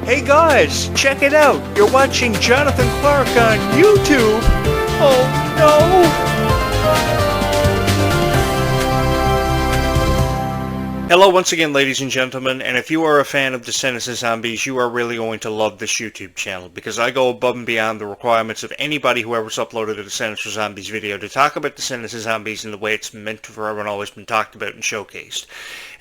Hey guys, check it out. You're watching Jonathan Clarke on YouTube. Oh no! Hello once again, ladies and gentlemen, and if you are a fan of Descendants and Zombies, you are really going to love this YouTube channel, because I go above and beyond the requirements of anybody who ever's uploaded a Descendants or Zombies video to talk about Descendants and Zombies in the way it's meant to forever and always been talked about and showcased.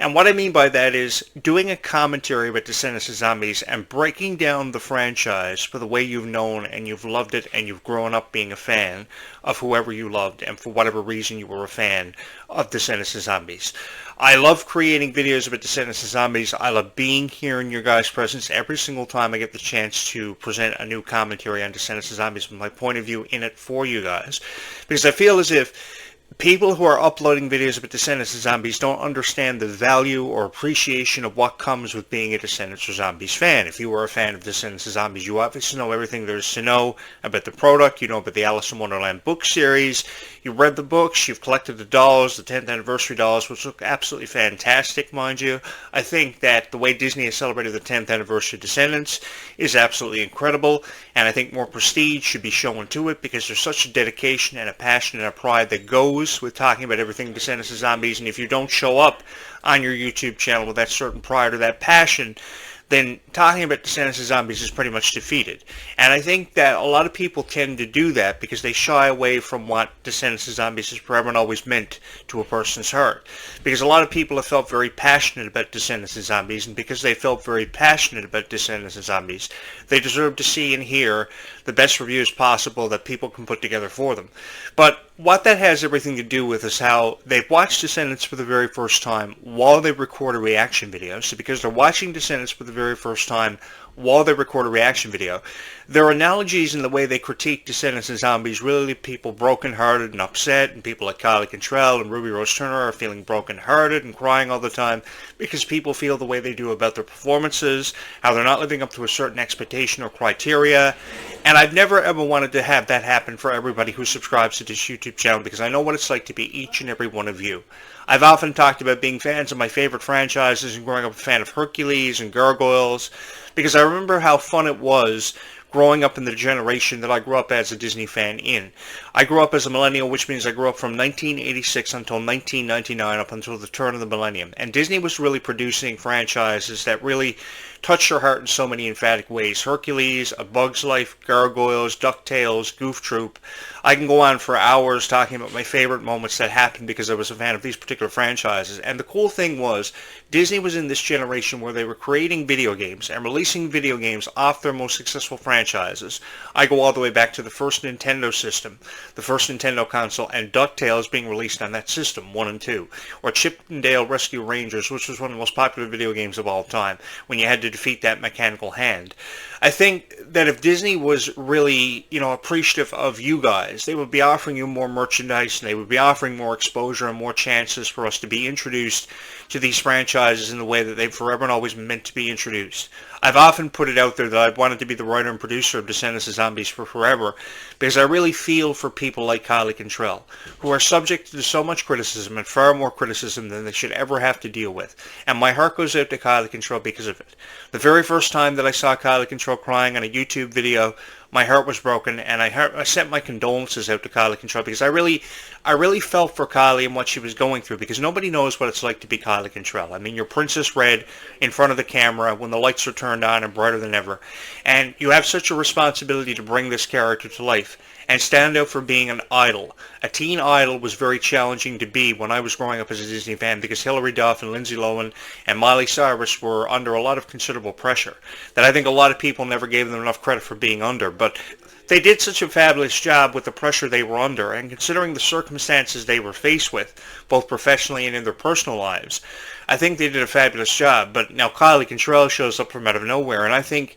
And what I mean by that is doing a commentary about Descendants and Zombies and breaking down the franchise for the way you've known and you've loved it and you've grown up being a fan of whoever you loved and for whatever reason you were a fan of Descendants and Zombies. I love creating videos about Descendants and Zombies. I love being here in your guys' presence every single time I get the chance to present a new commentary on Descendants and Zombies with my point of view in it for you guys. Because I feel as if people who are uploading videos about Descendants and Zombies don't understand the value or appreciation of what comes with being a Descendants or Zombies fan. If you are a fan of Descendants and Zombies, you obviously know everything there is to know about the product. You know about the Alice in Wonderland book series. You read the books. You've collected the dolls, the 10th anniversary dolls, which look absolutely fantastic, mind you. I think that the way Disney has celebrated the 10th anniversary of Descendants is absolutely incredible, and I think more prestige should be shown to it because there's such a dedication and a passion and a pride that goes with talking about everything Descendants and Zombies, and if you don't show up on your YouTube channel with that certain pride or that passion, then talking about Descendants and Zombies is pretty much defeated. And I think that a lot of people tend to do that because they shy away from what Descendants and Zombies has forever and always meant to a person's heart. Because a lot of people have felt very passionate about Descendants and Zombies, and because they felt very passionate about Descendants and Zombies, they deserve to see and hear the best reviews possible that people can put together for them. But what that has everything to do with is how they've watched Descendants for the very first time while they record a reaction video. So because they're watching Descendants for the very first time while they record a reaction video, their analogies and the way they critique Descendants and Zombies really leave people brokenhearted and upset, and people like Kylie Cantrell and Ruby Rose Turner are feeling brokenhearted and crying all the time because people feel the way they do about their performances, how they're not living up to a certain expectation or criteria. And I've never ever wanted to have that happen for everybody who subscribes to this YouTube channel, because I know what it's like to be each and every one of you. I've often talked about being fans of my favorite franchises and growing up a fan of Hercules and Gargoyles, because I remember how fun it was growing up in the generation that I grew up as a Disney fan in. I grew up as a millennial, which means I grew up from 1986 until 1999, up until the turn of the millennium. And Disney was really producing franchises that really touched your heart in so many emphatic ways. Hercules, A Bug's Life, Gargoyles, DuckTales, Goof Troop. I can go on for hours talking about my favorite moments that happened because I was a fan of these particular franchises. And the cool thing was, Disney was in this generation where they were creating video games and releasing video games off their most successful franchises. I go all the way back to the first Nintendo system, the first Nintendo console, and DuckTales being released on that system, 1 and 2. Or Chip and Dale Rescue Rangers, which was one of the most popular video games of all time, when you had to defeat that mechanical hand. I think that if Disney was really, appreciative of you guys, they would be offering you more merchandise, and they would be offering more exposure and more chances for us to be introduced to these franchises in the way that they've forever and always meant to be introduced. I've often put it out there that I've wanted to be the writer and producer of Descendants and Zombies for forever, because I really feel for people like Kylie Cantrell, who are subject to so much criticism, and far more criticism than they should ever have to deal with. And my heart goes out to Kylie Cantrell because of it. The very first time that I saw Kylie Cantrell crying on a YouTube video, my heart was broken, and I sent my condolences out to Kylie Cantrell, because I really felt for Kylie and what she was going through, because nobody knows what it's like to be Kylie Cantrell. I mean, you're Princess Red in front of the camera when the lights are turned on and brighter than ever, and you have such a responsibility to bring this character to life and stand out for being an idol. A teen idol was very challenging to be when I was growing up as a Disney fan, because Hilary Duff and Lindsay Lohan and Miley Cyrus were under a lot of considerable pressure that I think a lot of people never gave them enough credit for being under. But they did such a fabulous job with the pressure they were under, and considering the circumstances they were faced with, both professionally and in their personal lives, I think they did a fabulous job. But now Kylie Cantrell shows up from out of nowhere, and I think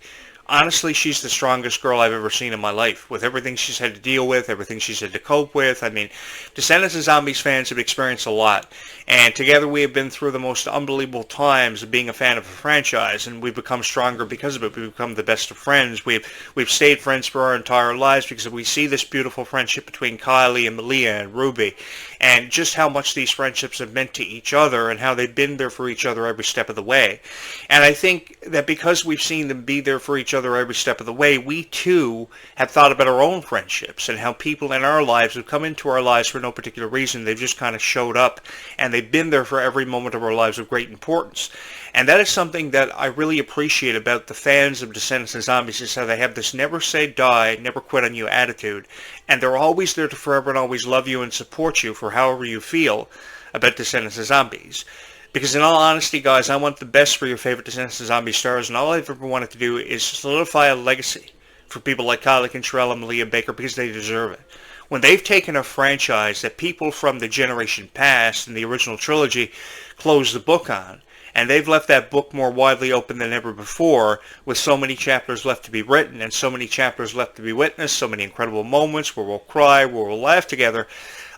honestly, she's the strongest girl I've ever seen in my life. With everything she's had to deal with, everything she's had to cope with. I mean, Descendants and Zombies fans have experienced a lot. And together we have been through the most unbelievable times of being a fan of a franchise. And we've become stronger because of it. We've become the best of friends. We've stayed friends for our entire lives because we see this beautiful friendship between Kylie and Malia and Ruby. And just how much these friendships have meant to each other and how they've been there for each other every step of the way. And I think that because we've seen them be there for each other every step of the way, we too have thought about our own friendships and how people in our lives have come into our lives for no particular reason. They've just kind of showed up and they've been there for every moment of our lives of great importance. And that is something that I really appreciate about the fans of Descendants and Zombies, is how they have this never say die, never quit on you attitude. And they're always there to forever and always love you and support you for however you feel about Descendants and Zombies. Because in all honesty, guys, I want the best for your favorite Descendants and Zombies stars, and all I've ever wanted to do is solidify a legacy for people like Kylie Cantrell and Malia Baker, because they deserve it. When they've taken a franchise that people from the generation past in the original trilogy closed the book on, and they've left that book more widely open than ever before, with so many chapters left to be written and so many chapters left to be witnessed, so many incredible moments where we'll cry, where we'll laugh together,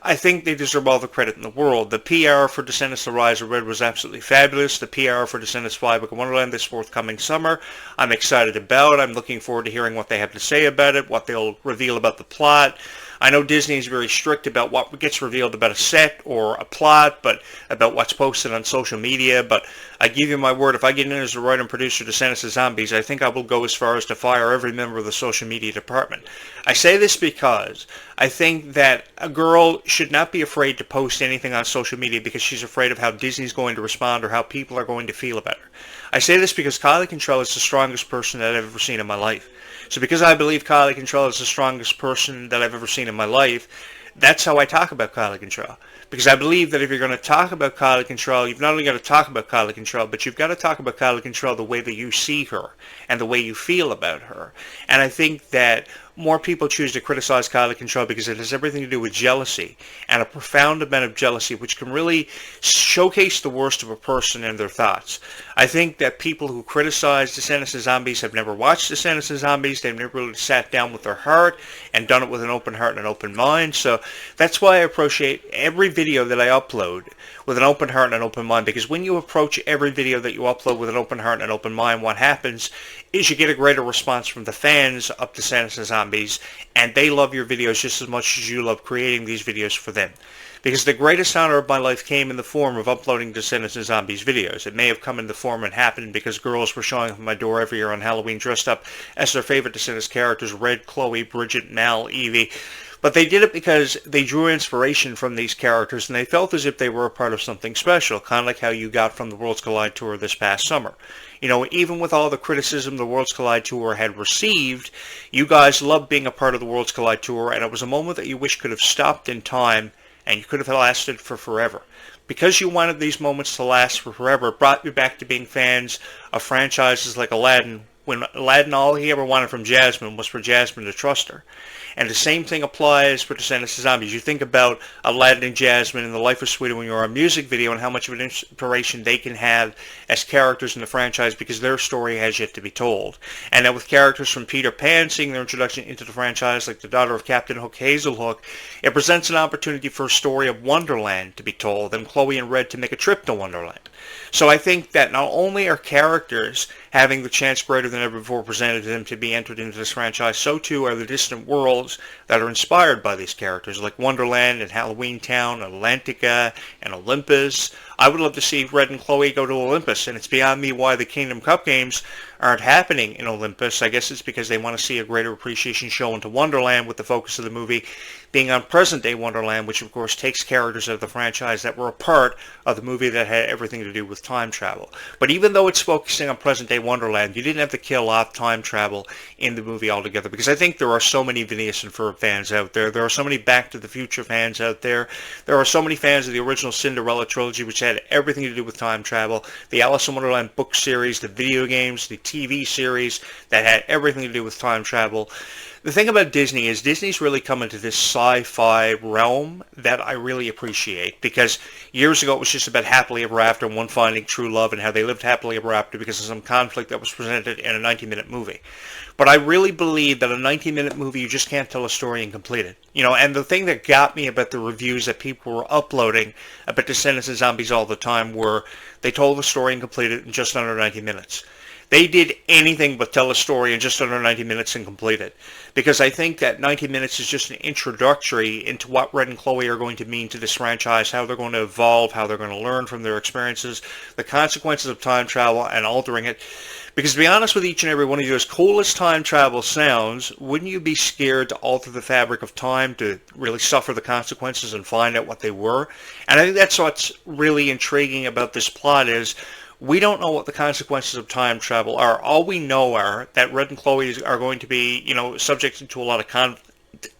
I think they deserve all the credit in the world. The PR for Descendants: The Rise of Red was absolutely fabulous. The PR for Descendants 5: Book of Wonderland this forthcoming summer, I'm excited about. I'm looking forward to hearing what they have to say about it, what they'll reveal about the plot. I know Disney is very strict about what gets revealed about a set or a plot, but about what's posted on social media. But I give you my word, if I get in as a writer and producer to Descendants of Zombies, I think I will go as far as to fire every member of the social media department. I say this because I think that a girl should not be afraid to post anything on social media because she's afraid of how Disney's going to respond or how people are going to feel about her. I say this because Kylie Cantrell is the strongest person that I've ever seen in my life. So because I believe Kylie Cantrell is the strongest person that I've ever seen in my life, that's how I talk about Kylie Cantrell. Because I believe that if you're going to talk about Kylie Cantrell, you've not only got to talk about Kylie Cantrell, but you've got to talk about Kylie Cantrell the way that you see her and the way you feel about her. And I think that more people choose to criticize Kylie Cantrell because it has everything to do with jealousy, and a profound amount of jealousy, which can really showcase the worst of a person and their thoughts. I think that people who criticize Descendants of Zombies have never watched Descendants of Zombies. They've never really sat down with their heart and done it with an open heart and an open mind. So that's why I appreciate every video that I upload with an open heart and an open mind, because when you approach every video that you upload with an open heart and an open mind, what happens is you get a greater response from the fans of Descendants of Zombies, and they love your videos just as much as you love creating these videos for them. Because the greatest honor of my life came in the form of uploading Descendants of Zombies videos. It may have come in the form and happened because girls were showing up at my door every year on Halloween dressed up as their favorite Descendants characters: Red, Chloe, Bridget, Mal, Evie. But they did it because they drew inspiration from these characters, and they felt as if they were a part of something special, kind of like how you got from the Worlds Collide Tour this past summer. You know, even with all the criticism the Worlds Collide Tour had received, you guys loved being a part of the Worlds Collide Tour, and it was a moment that you wish could have stopped in time, and you could have lasted for forever. Because you wanted these moments to last for forever, it brought you back to being fans of franchises like Aladdin, when Aladdin, all he ever wanted from Jasmine was for Jasmine to trust her. And the same thing applies for Descendants of Zombies. You think about Aladdin and Jasmine in the Life is Sweeter When You're a music video, and how much of an inspiration they can have as characters in the franchise because their story has yet to be told. And now with characters from Peter Pan seeing their introduction into the franchise, like the daughter of Captain Hook, Hazel Hook, it presents an opportunity for a story of Wonderland to be told, and Chloe and Red to make a trip to Wonderland. So I think that not only are characters having the chance greater than ever before presented to them to be entered into this franchise, so too are the distant worlds that are inspired by these characters, like Wonderland and Halloween Town, Atlantica, and Olympus. I would love to see Red and Chloe go to Olympus, and it's beyond me why the Kingdom Cup games aren't happening in Olympus. I guess it's because they want to see a greater appreciation shown to Wonderland, with the focus of the movie being on present-day Wonderland, which of course takes characters of the franchise that were a part of the movie that had everything to do with time travel. But even though it's focusing on present-day Wonderland, you didn't have to kill off time travel in the movie altogether, because I think there are so many Phineas and Ferb fans out there. There are so many Back to the Future fans out there. There are so many fans of the original Cinderella trilogy, which had everything to do with time travel. The Alice in Wonderland book series, the video games, the TV series that had everything to do with time travel. The thing about Disney is Disney's really come into this sci-fi realm that I really appreciate, because years ago it was just about happily ever after and one finding true love and how they lived happily ever after because of some conflict that was presented in a 90-minute movie. But I really believe that a 90-minute movie, you just can't tell a story and complete it. And the thing that got me about the reviews that people were uploading about Descendants and Zombies all the time were they told the story and completed it in just under 90 minutes. They did anything but tell a story in just under 90 minutes and complete it. Because I think that 90 minutes is just an introductory into what Red and Chloe are going to mean to this franchise, how they're going to evolve, how they're going to learn from their experiences, the consequences of time travel and altering it. Because to be honest with each and every one of you, as cool as time travel sounds, wouldn't you be scared to alter the fabric of time to really suffer the consequences and find out what they were? And I think that's what's really intriguing about this plot is we don't know what the consequences of time travel are. All we know are that Red and Chloe are going to be, subject to a lot of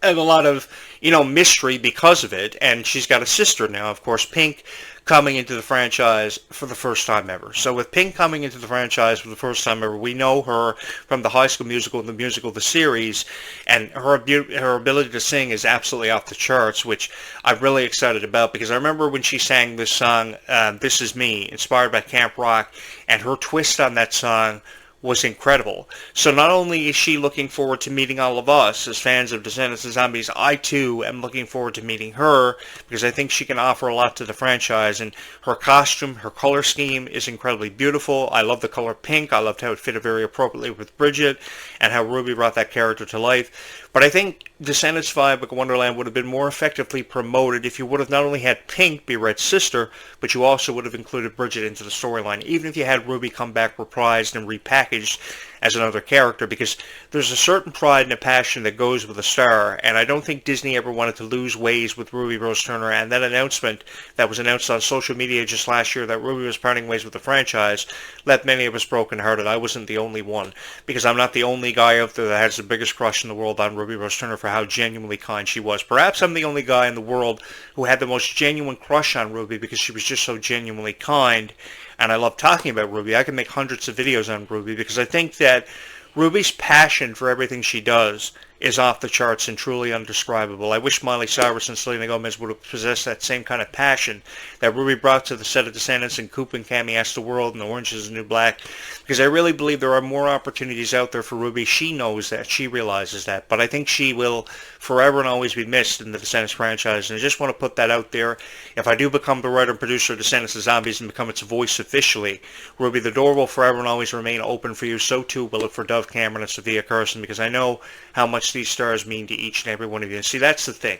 and a lot of, mystery because of it. And she's got a sister now, of course, Pink, coming into the franchise for the first time ever. So with Pink coming into the franchise for the first time ever, we know her from the High School Musical, the musical, the series, and her ability to sing is absolutely off the charts, which I'm really excited about because I remember when she sang this song, This Is Me, inspired by Camp Rock, and her twist on that song was incredible. So not only is she looking forward to meeting all of us as fans of Descendants and Zombies, I too am looking forward to meeting her because I think she can offer a lot to the franchise, and her costume, her color scheme is incredibly beautiful. I love the color pink. I loved how it fitted very appropriately with Bridget and how Ruby brought that character to life. But I think Descendants 5 Book of Wonderland would have been more effectively promoted if you would have not only had Pink be Red's sister, but you also would have included Bridget into the storyline, even if you had Ruby come back reprised and repackaged as another character, because there's a certain pride and a passion that goes with a star, and I don't think Disney ever wanted to lose ways with Ruby Rose Turner, and that announcement that was announced on social media just last year that Ruby was parting ways with the franchise left many of us brokenhearted. I wasn't the only one, because I'm not the only guy out there that has the biggest crush in the world on Ruby Rose Turner for how genuinely kind she was. Perhaps I'm the only guy in the world who had the most genuine crush on Ruby because she was just so genuinely kind, and I love talking about Ruby. I can make hundreds of videos on Ruby because I think that Ruby's passion for everything she does is off the charts and truly undescribable. I wish Miley Cyrus and Selena Gomez would have possessed that same kind of passion that Ruby brought to the set of Descendants and Coop and Cammy Ask the World and Orange is the New Black, because I really believe there are more opportunities out there for Ruby. She knows that. She realizes that. But I think she will forever and always be missed in the Descendants franchise, and I just want to put that out there. If I do become the writer and producer of Descendants of Zombies and become its voice officially, Ruby, the door will forever and always remain open for you. So too will it for Dove Cameron and Sophia Carson, because I know how much these stars mean to each and every one of you. And see, that's the thing.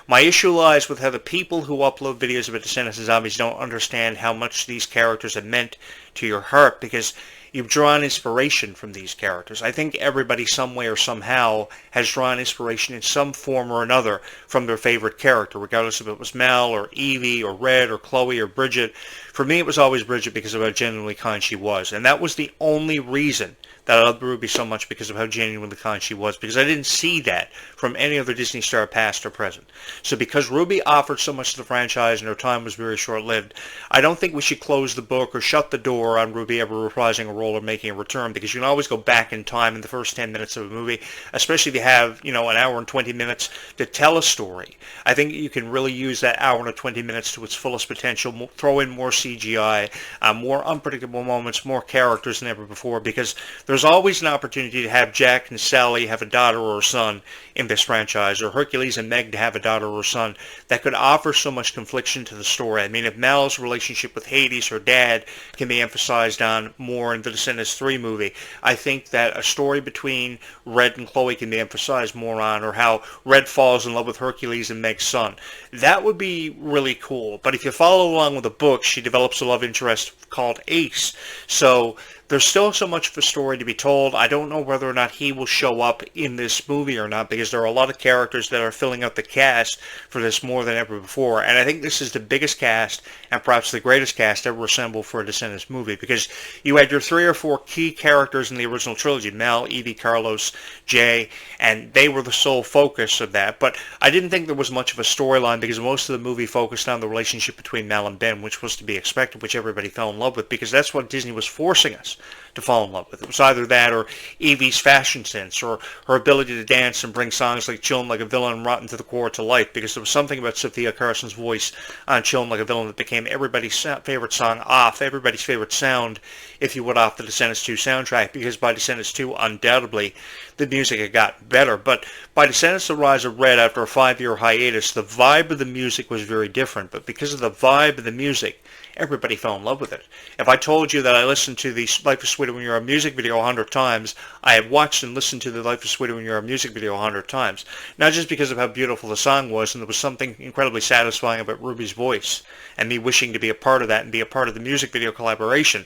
My issue lies with how the people who upload videos about Descendants of Zombies don't understand how much these characters have meant to your heart, because you've drawn inspiration from these characters. I think everybody some way or somehow has drawn inspiration in some form or another from their favorite character, regardless if it was Mel or Evie or Red or Chloe or Bridget. For me, it was always Bridget because of how genuinely kind she was, and that was the only reason that I loved Ruby so much, because of how genuinely kind she was, because I didn't see that from any other Disney star past or present. So because Ruby offered so much to the franchise and her time was very short-lived, I don't think we should close the book or shut the door on Ruby ever reprising a role or making a return, because you can always go back in time in the first 10 minutes of a movie, especially if you have, an hour and 20 minutes to tell a story. I think you can really use that hour and 20 minutes to its fullest potential, throw in more CGI, more unpredictable moments, more characters than ever before, because there's always an opportunity to have Jack and Sally have a daughter or a son in this franchise, or Hercules and Meg to have a daughter or a son, that could offer so much confliction to the story. I mean, if Mel's relationship with Hades, her dad, can be emphasized on more in the Descendants 3 movie, I think that a story between Red and Chloe can be emphasized more on, or how Red falls in love with Hercules and Meg's son. That would be really cool. But if you follow along with the book, she develops a love interest called Ace. So there's still so much of a story to be told. I don't know whether or not he will show up in this movie or not, because there are a lot of characters that are filling out the cast for this more than ever before. And I think this is the biggest cast and perhaps the greatest cast ever assembled for a Descendants movie, because you had your 3 or 4 key characters in the original trilogy, Mel, Evie, Carlos, Jay, and they were the sole focus of that. But I didn't think there was much of a storyline, because most of the movie focused on the relationship between Mel and Ben, which was to be expected, which everybody fell in love with, because that's what Disney was forcing us was to fall in love with. It was either that or Evie's fashion sense, or her ability to dance and bring songs like Chillin' Like a Villain and Rotten to the Core to life, because there was something about Sophia Carson's voice on Chillin' Like a Villain that became everybody's favorite song off, everybody's favorite sound, if you would, off the Descendants 2 soundtrack, because by Descendants 2, undoubtedly, the music had gotten better. But by Descendants The Rise of Red, after a 5-year hiatus, the vibe of the music was very different. But because of the vibe of the music, everybody fell in love with it. If I told you that I listened to the Life is Sweeter When You're a music video 100 times, I have watched and listened to the Life is Sweeter When You're a music video 100 times. Not just because of how beautiful the song was, and there was something incredibly satisfying about Ruby's voice, and me wishing to be a part of that and be a part of the music video collaboration,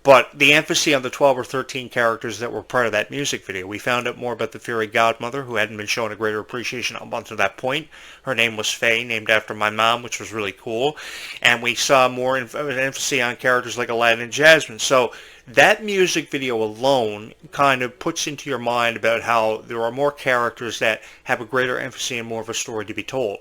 but the emphasis on the 12 or 13 characters that were part of that music video. We found out more about the fairy godmother, who hadn't been shown a greater appreciation up until that point. Her name was Faye, named after my mom, which was really cool. And we saw more emphasis on characters like Aladdin and Jasmine. So that music video alone kind of puts into your mind about how there are more characters that have a greater emphasis and more of a story to be told.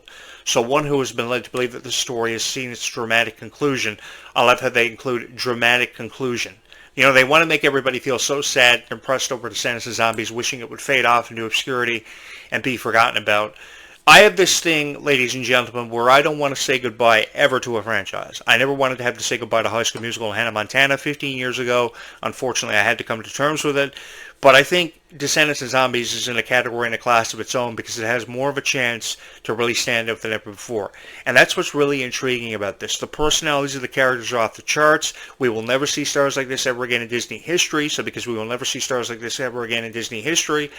So one who has been led to believe that the story has seen its dramatic conclusion. I love how they include dramatic conclusion. You know, they want to make everybody feel so sad and impressed over Descendants of Zombies, wishing it would fade off into obscurity and be forgotten about. I have this thing, ladies and gentlemen, where I don't want to say goodbye ever to a franchise. I never wanted to have to say goodbye to High School Musical and Hannah Montana 15 years ago. Unfortunately, I had to come to terms with it. But I think Descendants of Zombies is in a category and a class of its own because it has more of a chance to really stand out than ever before. And that's what's really intriguing about this. The personalities of the characters are off the charts. We will never see stars like this ever again in Disney history. So because we will never see stars like this ever again in Disney history,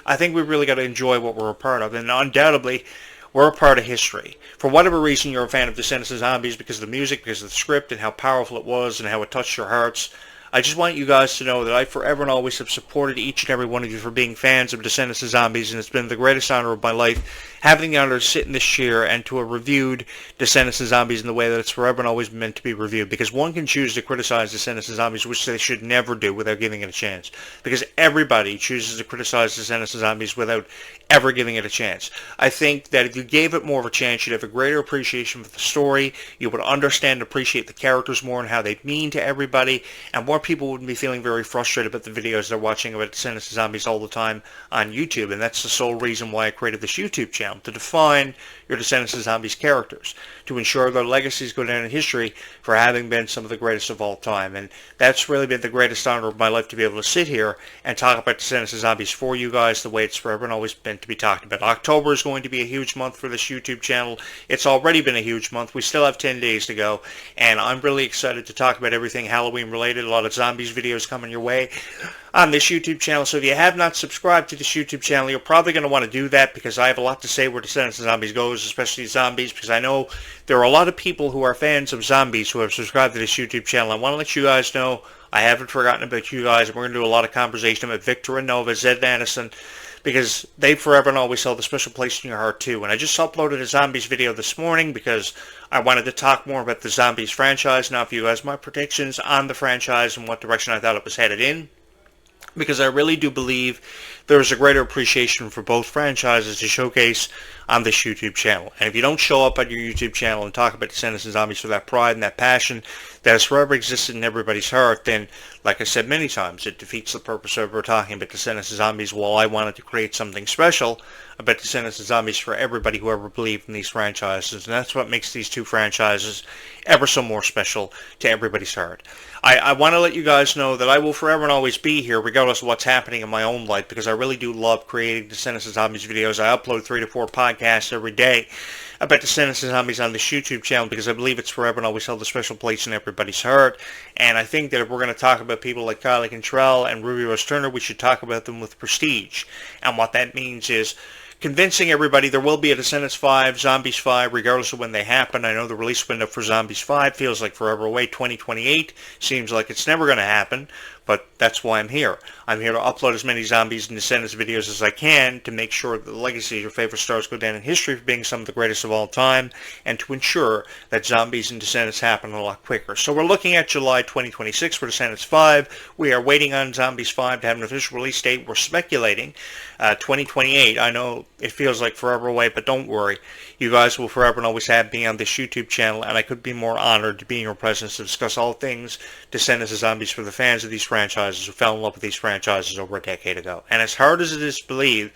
I think we've really got to enjoy what we're a part of. And undoubtedly, we're a part of history. For whatever reason you're a fan of Descendants of Zombies, because of the music, because of the script, and how powerful it was, and how it touched your hearts, I just want you guys to know that I forever and always have supported each and every one of you for being fans of Descendants of Zombies, and it's been the greatest honor of my life having the honor to sit in this chair and to have reviewed Descendants of Zombies in the way that it's forever and always meant to be reviewed. Because one can choose to criticize Descendants of Zombies, which they should never do, without giving it a chance. Because everybody chooses to criticize Descendants of Zombies without ever giving it a chance. I think that if you gave it more of a chance, you'd have a greater appreciation for the story, you would understand and appreciate the characters more and how they mean to everybody, and more people wouldn't be feeling very frustrated about the videos they're watching about Descendants of Zombies all the time on YouTube. And that's the sole reason why I created this YouTube channel, to define your Descendants of Zombies characters, to ensure their legacies go down in history for having been some of the greatest of all time. And that's really been the greatest honor of my life, to be able to sit here and talk about Descendants of Zombies for you guys the way it's forever and always been to be talked about. October is going to be a huge month for this YouTube channel. It's already been a huge month. We still have 10 days to go, and I'm really excited to talk about everything Halloween related. A lot of zombies videos coming your way on this YouTube channel. So if you have not subscribed to this YouTube channel, you're probably going to want to do that, because I have a lot to say where Descendants of Zombies goes, especially zombies, because I know there are a lot of people who are fans of zombies who have subscribed to this YouTube channel. I want to let you guys know I haven't forgotten about you guys, and we're going to do a lot of conversation about Victor and Nova, Zed Anderson, because they forever and always held a special place in your heart too. And I just uploaded a Zombies video this morning because I wanted to talk more about the Zombies franchise. Now, if you guys my predictions on the franchise and what direction I thought it was headed in, because I really do believe there is a greater appreciation for both franchises to showcase on this YouTube channel. And if you don't show up on your YouTube channel and talk about Descendants of Zombies for that pride and that passion that has forever existed in everybody's heart, then, like I said many times, it defeats the purpose of we're talking about Descendants of Zombies. While I wanted to create something special about Descendants of Zombies for everybody who ever believed in these franchises, and that's what makes these two franchises ever so more special to everybody's heart. I want to let you guys know that I will forever and always be here, regardless of what's happening in my own life, because I really do love creating Descendants of Zombies videos. I upload 3 to 4 podcasts every day about Descendants of Zombies on this YouTube channel, because I believe it's forever and always held a special place in everybody's heart. And I think that if we're going to talk about people like Kylie Cantrell and Ruby Rose Turner, we should talk about them with prestige. And what that means is convincing everybody there will be a Descendants 5, Zombies 5, regardless of when they happen. I know the release window for Zombies 5 feels like forever away. 2028 seems like it's never going to happen, but that's why I'm here. I'm here to upload as many Zombies and Descendants videos as I can to make sure that the legacy of your favorite stars go down in history for being some of the greatest of all time, and to ensure that Zombies and Descendants happen a lot quicker. So we're looking at July 2026 for Descendants 5. We are waiting on Zombies 5 to have an official release date. We're speculating 2028. I know it feels like forever away, but don't worry. You guys will forever and always have me on this YouTube channel, and I could be more honored to be in your presence to discuss all things Descendants of Zombies for the fans of these franchises, who fell in love with these franchises over a decade ago. And as hard as it is to believe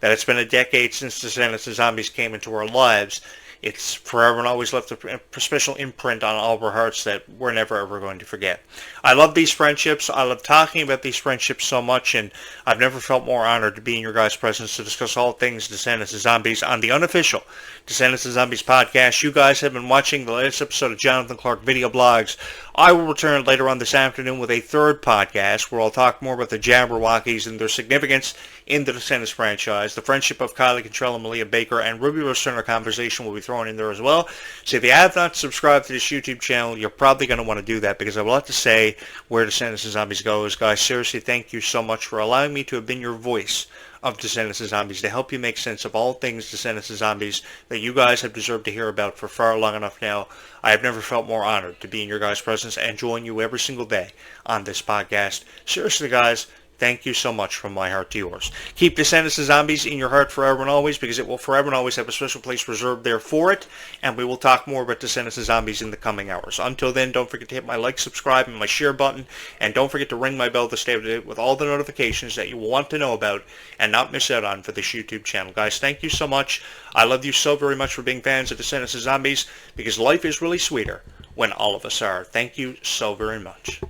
that it's been a decade since Descendants and Zombies came into our lives, it's forever and always left a special imprint on all of our hearts that we're never ever going to forget. I love these friendships. I love talking about these friendships so much, and I've never felt more honored to be in your guys' presence to discuss all things Descendants and Zombies on the unofficial Descendants and Zombies podcast. You guys have been watching the latest episode of Jonathan Clarke Video Blogs. I will return later on this afternoon with a third podcast where I'll talk more about the Jabberwockies and their significance in the Descendants franchise. The friendship of Kylie Contrell and Malia Baker and Ruby Returner conversation will be thrown in there as well. So if you have not subscribed to this YouTube channel, you're probably going to want to do that because I have a lot to say where Descendants and Zombies goes. Guys, seriously, thank you so much for allowing me to have been your voice of Descendants and Zombies to help you make sense of all things Descendants and Zombies that you guys have deserved to hear about for far long enough now. I have never felt more honored to be in your guys' presence and join you every single day on this podcast. Seriously, guys, thank you so much from my heart to yours. Keep Descendants and Zombies in your heart forever and always, because it will forever and always have a special place reserved there for it, and we will talk more about Descendants and Zombies in the coming hours. Until then, don't forget to hit my like, subscribe, and my share button, and don't forget to ring my bell to stay up to date with all the notifications that you will want to know about and not miss out on for this YouTube channel. Guys, thank you so much. I love you so very much for being fans of Descendants and Zombies, because life is really sweeter when all of us are. Thank you so very much.